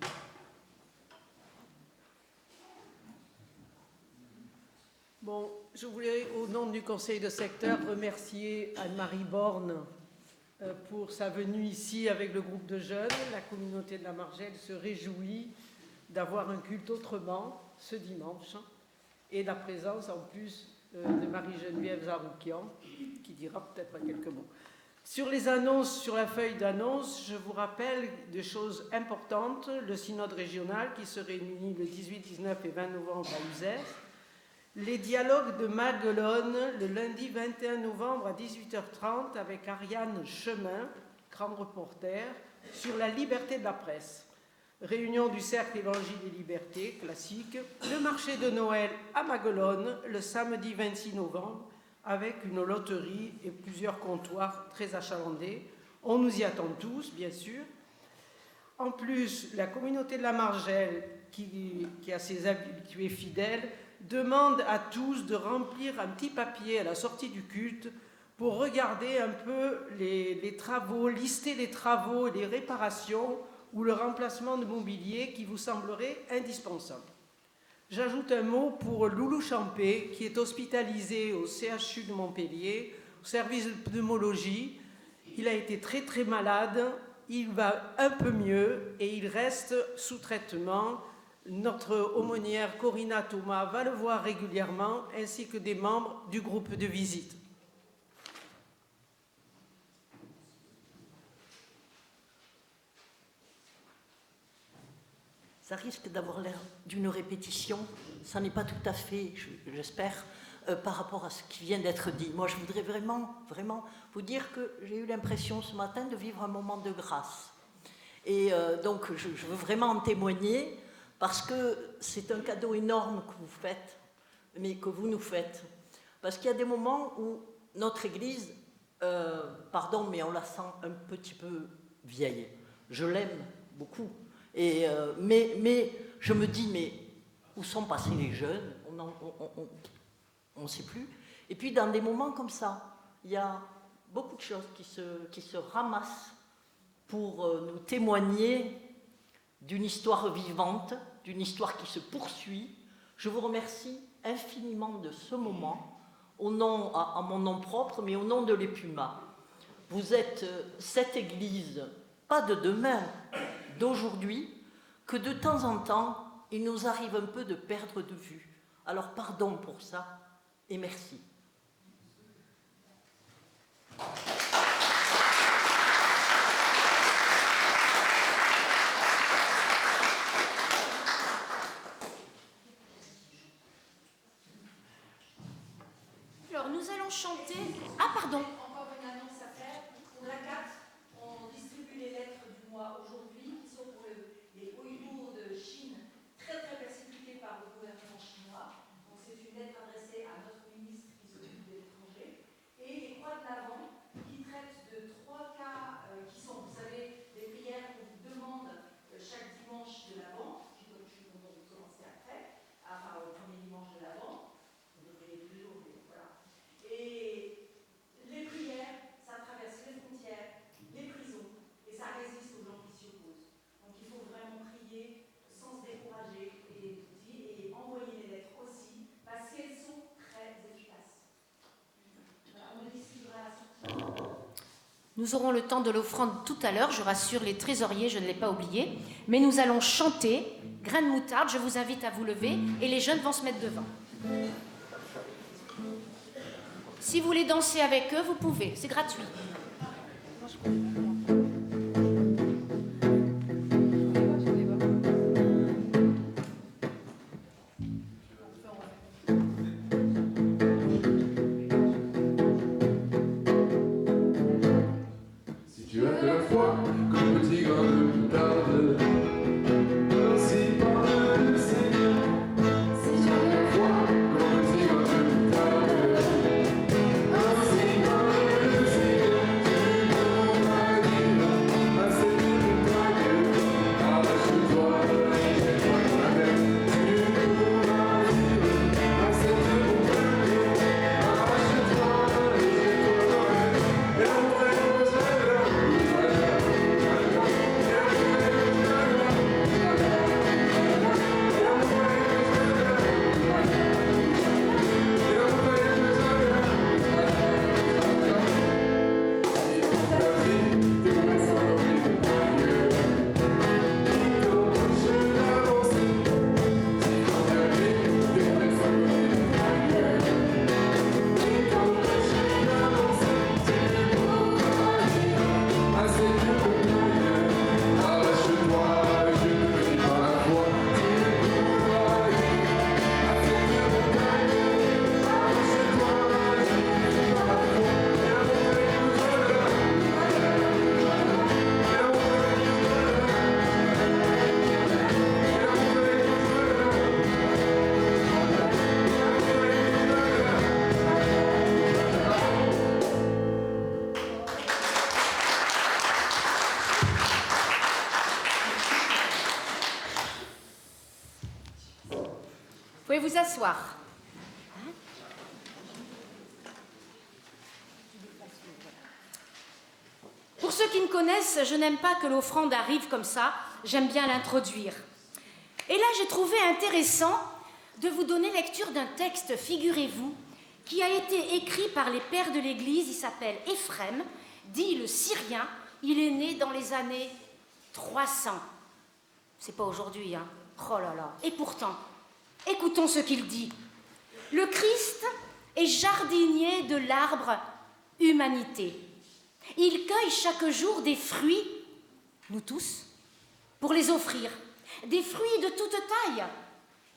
Bon, je voulais, au nom du conseil de secteur, remercier Anne-Marie Borne pour sa venue ici avec le groupe de jeunes. La communauté de la Margelle se réjouit d'avoir un culte autrement ce dimanche et la présence en plus de Marie-Geneviève Zaroukian qui dira peut-être quelques mots. Sur les annonces, sur la feuille d'annonce, je vous rappelle des choses importantes. Le synode régional qui se réunit le 18, 19 et 20 novembre à Uzès. Les dialogues de Maguelone le lundi 21 novembre à 18h30 avec Ariane Chemin, grand reporter, sur la liberté de la presse. Réunion du Cercle Évangile et Liberté, classique. Le marché de Noël à Maguelone le samedi 26 novembre avec une loterie et plusieurs comptoirs très achalandés. On nous y attend tous, bien sûr. En plus, la communauté de la Margelle, qui a ses habitués fidèles, demande à tous de remplir un petit papier à la sortie du culte pour regarder un peu les travaux, lister les travaux et les réparations ou le remplacement de mobilier qui vous semblerait indispensable. J'ajoute un mot pour Loulou Champé, qui est hospitalisé au CHU de Montpellier, au service de pneumologie. Il a été très très malade, il va un peu mieux et il reste sous traitement. Notre aumônière Corinna Thomas va le voir régulièrement, ainsi que des membres du groupe de visite. Ça risque d'avoir l'air d'une répétition, ça n'est pas tout à fait, j'espère, par rapport à ce qui vient d'être dit. Moi, je voudrais vraiment vous dire que j'ai eu l'impression ce matin de vivre un moment de grâce. Et donc, je veux vraiment en témoigner, parce que c'est un cadeau énorme que vous faites, mais que vous nous faites. Parce qu'il y a des moments où notre Église, pardon, mais on la sent un petit peu vieille. Je l'aime beaucoup. Et, mais je me dis, mais où sont passés les jeunes? On ne sait plus. Et puis dans des moments comme ça, il y a beaucoup de choses qui se ramassent pour nous témoigner d'une histoire vivante, d'une histoire qui se poursuit. Je vous remercie infiniment de ce moment, à mon nom propre, mais au nom de l'Épuma. Vous êtes cette Église, pas de demain, d'aujourd'hui, que de temps en temps, il nous arrive un peu de perdre de vue. Alors pardon pour ça, et merci. Alors, nous allons chanter... Ah, pardon. Encore une annonce à faire. Pour la 4, on distribue les lettres du mois aujourd'hui, qui sont pour les Ouïghours de Chine, très très persécutés par le gouvernement chinois. Donc c'est une lettre adressée à notre ministre qui s'occupe de l'étranger. Et les Croix de l'Avent, qui traitent de 3 cas qui sont, vous savez, des prières qu'on vous demande chaque dimanche de l'Avent, qui donc je vais commencer après, enfin au premier dimanche de l'Avent. On devrait les plus jours, mais voilà. Et les prières, ça traverse les frontières, les prisons, et ça résiste aux gens qui s'y opposent. Donc il faut vraiment prier sans se décourager et envoyer les lettres aussi, parce qu'elles sont très efficaces. Voilà, on le distribuera à la sortie. Nous aurons le temps de l'offrande tout à l'heure, je rassure les trésoriers, je ne l'ai pas oublié. Mais nous allons chanter Grain de moutarde, je vous invite à vous lever, et les jeunes vont se mettre devant. Si vous voulez danser avec eux, vous pouvez, c'est gratuit. Si tu as de la foi, comme petit grain de moutarde, si par le Seigneur. Si tu as de la foi, comme petit grain de moutarde, ainsi par le Seigneur. vous asseoir. Pour ceux qui me connaissent, je n'aime pas que l'offrande arrive comme ça, j'aime bien l'introduire. Et là, j'ai trouvé intéressant de vous donner lecture d'un texte, figurez-vous, qui a été écrit par les pères de l'Église. Il s'appelle Éphrem, dit le Syrien. Il est né dans les années 300. C'est pas aujourd'hui, hein. Oh là là. Et pourtant, écoutons ce qu'il dit. Le Christ est jardinier de l'arbre humanité. Il cueille chaque jour des fruits, nous tous, pour les offrir. Des fruits de toute taille.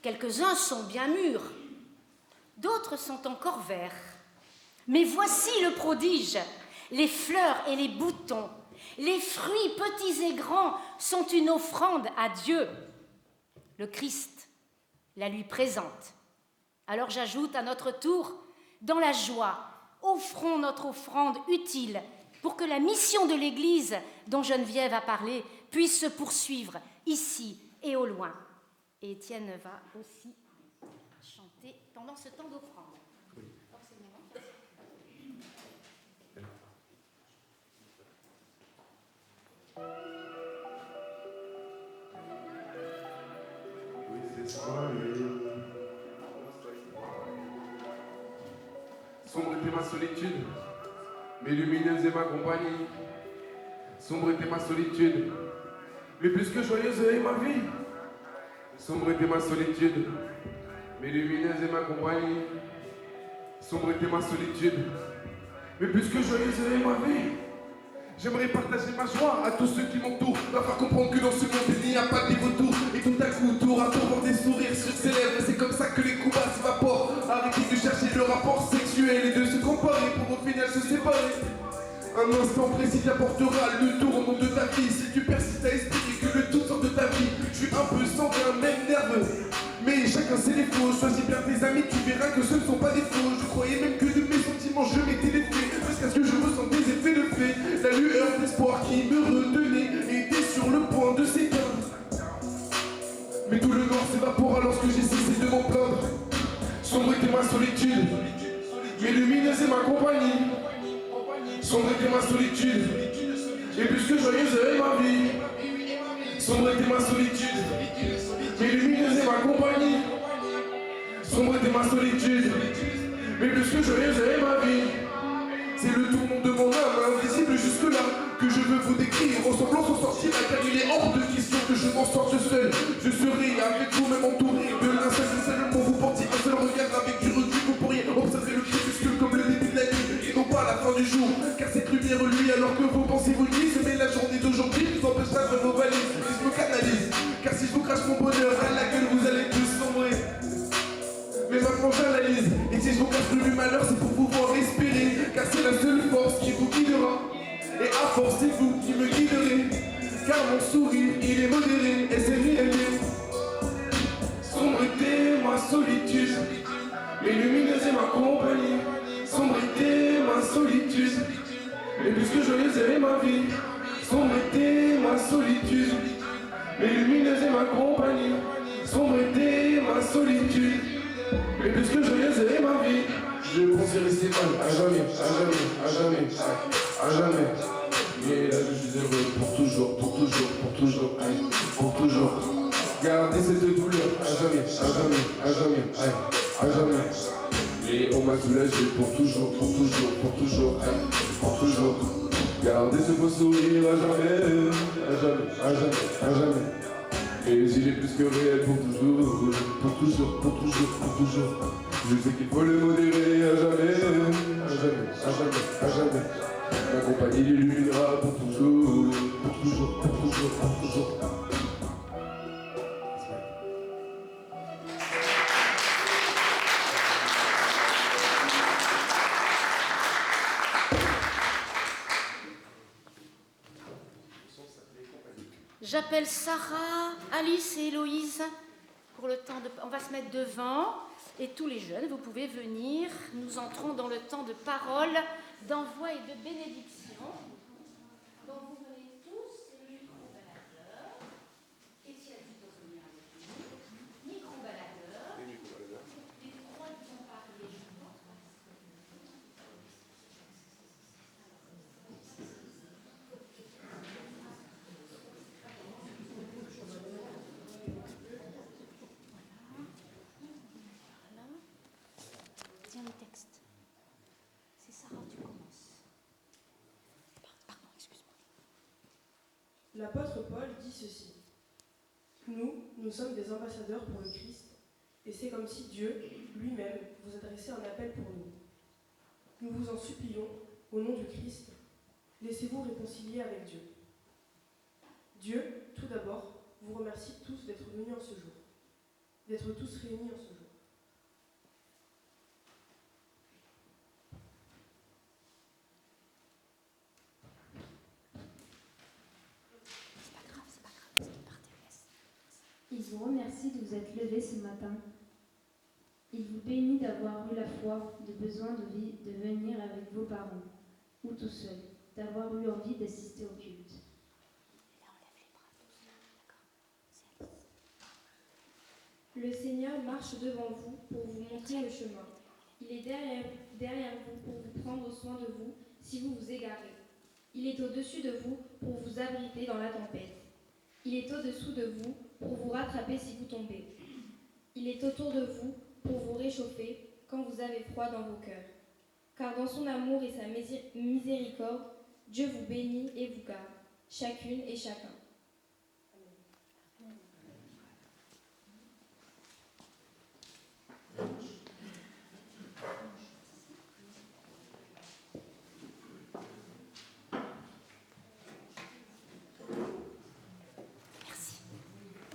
Quelques-uns sont bien mûrs, d'autres sont encore verts. Mais voici le prodige, les fleurs et les boutons, les fruits petits et grands sont une offrande à Dieu. Le Christ la lui présente. Alors j'ajoute à notre tour, dans la joie, offrons notre offrande utile pour que la mission de l'Église dont Geneviève a parlé puisse se poursuivre ici et au loin. Et Étienne va aussi chanter pendant ce temps d'offrande. Sombre était ma solitude, mais lumineuse est ma compagnie. Sombre était ma solitude, mais plus que joyeuse est ma vie. Sombre était ma solitude, mais lumineuse est ma compagnie. Sombre était ma solitude, mais plus que joyeuse est ma vie. J'aimerais partager ma joie à tous ceux qui m'entourent, leur faire comprendre que dans ce monde il n'y a pas de vautours. Et tout à coup, tour à tour, voir des sourires sur ses lèvres. Et c'est comme ça que les combats s'évaporent. Arrêtez de chercher le rapport sexuel et de se comparer pour au final se séparer. Un instant précis t'apportera le tour de ta vie. Si tu persistes à expliquer que le tout sort de ta vie, je suis un peu sanguin, même nerveux. Mais chacun ses défauts, choisis bien tes amis, tu verras que ce ne sont pas des faux. Je croyais même que de mes sentiments je m'étais défait, jusqu'à ce que je ressente des effets de fait. La lueur d'espoir qui me retenait était sur le point de s'éteindre. Mais tout le noir s'évapora lorsque j'ai cessé de m'en plaindre. Sombre était ma solitude, mais lumineuse est ma compagnie. Sombre était ma solitude, et plus que joyeuse est ma vie. Sombre était ma solitude, mais lumineuse est ma compagnie. Sombre était ma solitude, mais plus que joyeuse est ma vie. C'est le tourment de mon âme, invisible jusque-là, que je veux vous décrire. Ressemblant s'en sortir, car il est hors de question que je m'en sorte seul. Je serai avec vous, même entouré de l'insaisissable pour vous porter un seul regard. Avec du recul, vous pourriez observer le crépuscule comme le début de la nuit, et non pas la fin du jour. Car cette lumière lui, alors que vos pensées vous nuisent, mais la journée d'aujourd'hui vous empêchera de vos valises. Et je me canalise, car si je vous crache mon bonheur à la gueule, vous allez tous sombrer. Mais maintenant j'analyse, et si je vous cache le malheur, c'est pour pouvoir respirer. Car c'est la seule force qui vous guidera, et à force c'est vous qui me guiderez. Car mon sourire il est modéré, et c'est réel. Sombre était ma solitude, mais lumineuse est ma compagnie. Sombre était ma solitude, mais plus que joyeuse est ma vie. Sombre était ma solitude, mais lumineuse est ma compagnie. Sombre était ma solitude, mais plus que joyeuse est ma vie. Je pensais rester mal à jamais, à jamais, à jamais, à jamais. Mais là je suis heureux pour toujours, pour toujours, pour toujours, pour toujours. Gardez cette douleur à jamais, à jamais, à jamais, à jamais. Et on m'a soulagé pour toujours, pour toujours, pour toujours, pour toujours. Gardez ce beau sourire à jamais, à jamais, à jamais, à jamais. Et il est plus que réel pour toujours, pour toujours, pour toujours, pour toujours. Je sais qu'il faut le modérer à jamais, à jamais, à jamais, à jamais. Ma compagnie l'illuminera pour toujours, pour toujours, pour toujours, pour toujours. J'appelle Sarah, Alice et Héloïse pour le temps de... On va se mettre devant et tous les jeunes, vous pouvez venir. Nous entrons dans le temps de parole, d'envoi et de bénédiction. Donc vous venez tous, le micro-baladeur. Et si elle dit de venir avec nous, micro-baladeur. L'apôtre Paul dit ceci. Nous sommes des ambassadeurs pour le Christ, et c'est comme si Dieu lui-même vous adressait un appel pour nous. Nous vous en supplions, au nom du Christ, laissez-vous réconcilier avec Dieu. Dieu, tout d'abord, vous remercie tous d'être venus en ce jour, d'être tous réunis en ce jour. Il vous remercie de vous être levé ce matin. Il vous bénit d'avoir eu la foi, de besoin de venir avec vos parents, ou tout seul, d'avoir eu envie d'assister au culte. Le Seigneur marche devant vous pour vous montrer le chemin. Il est derrière vous pour vous prendre soin de vous si vous vous égarez. Il est au-dessus de vous pour vous abriter dans la tempête. Il est au-dessous de vous pour vous rattraper si vous tombez. Il est autour de vous pour vous réchauffer quand vous avez froid dans vos cœurs. Car dans son amour et sa miséricorde, Dieu vous bénit et vous garde, chacune et chacun.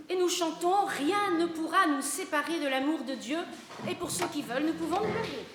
Et nous chantons « Rien ne pourra nous séparer de l'amour de Dieu » et pour ceux qui veulent, nous pouvons nous lever.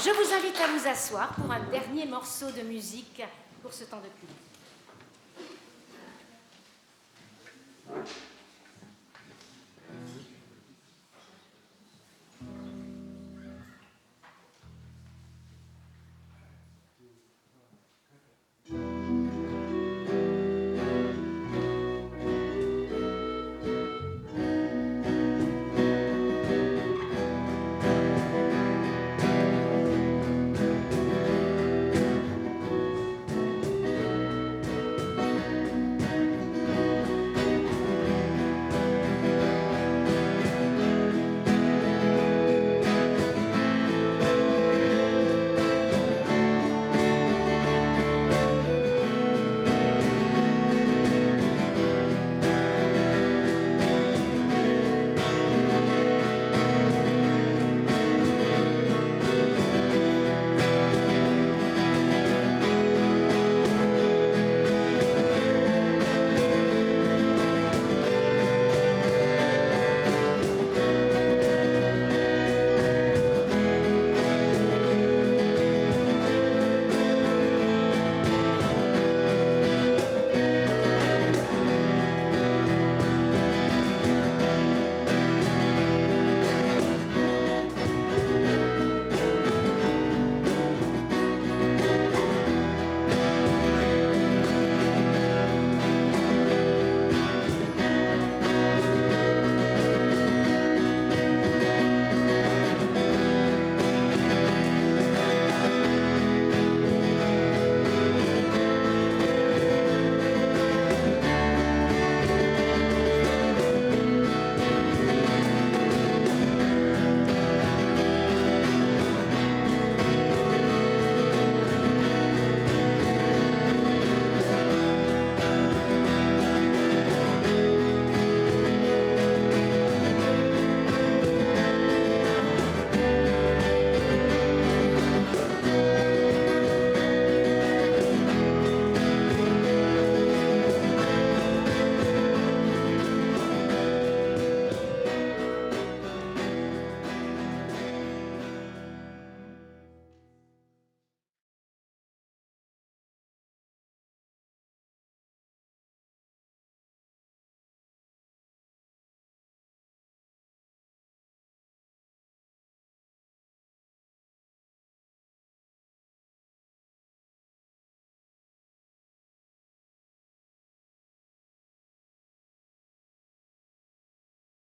Je vous invite à vous asseoir pour un dernier morceau de musique pour ce temps de culte.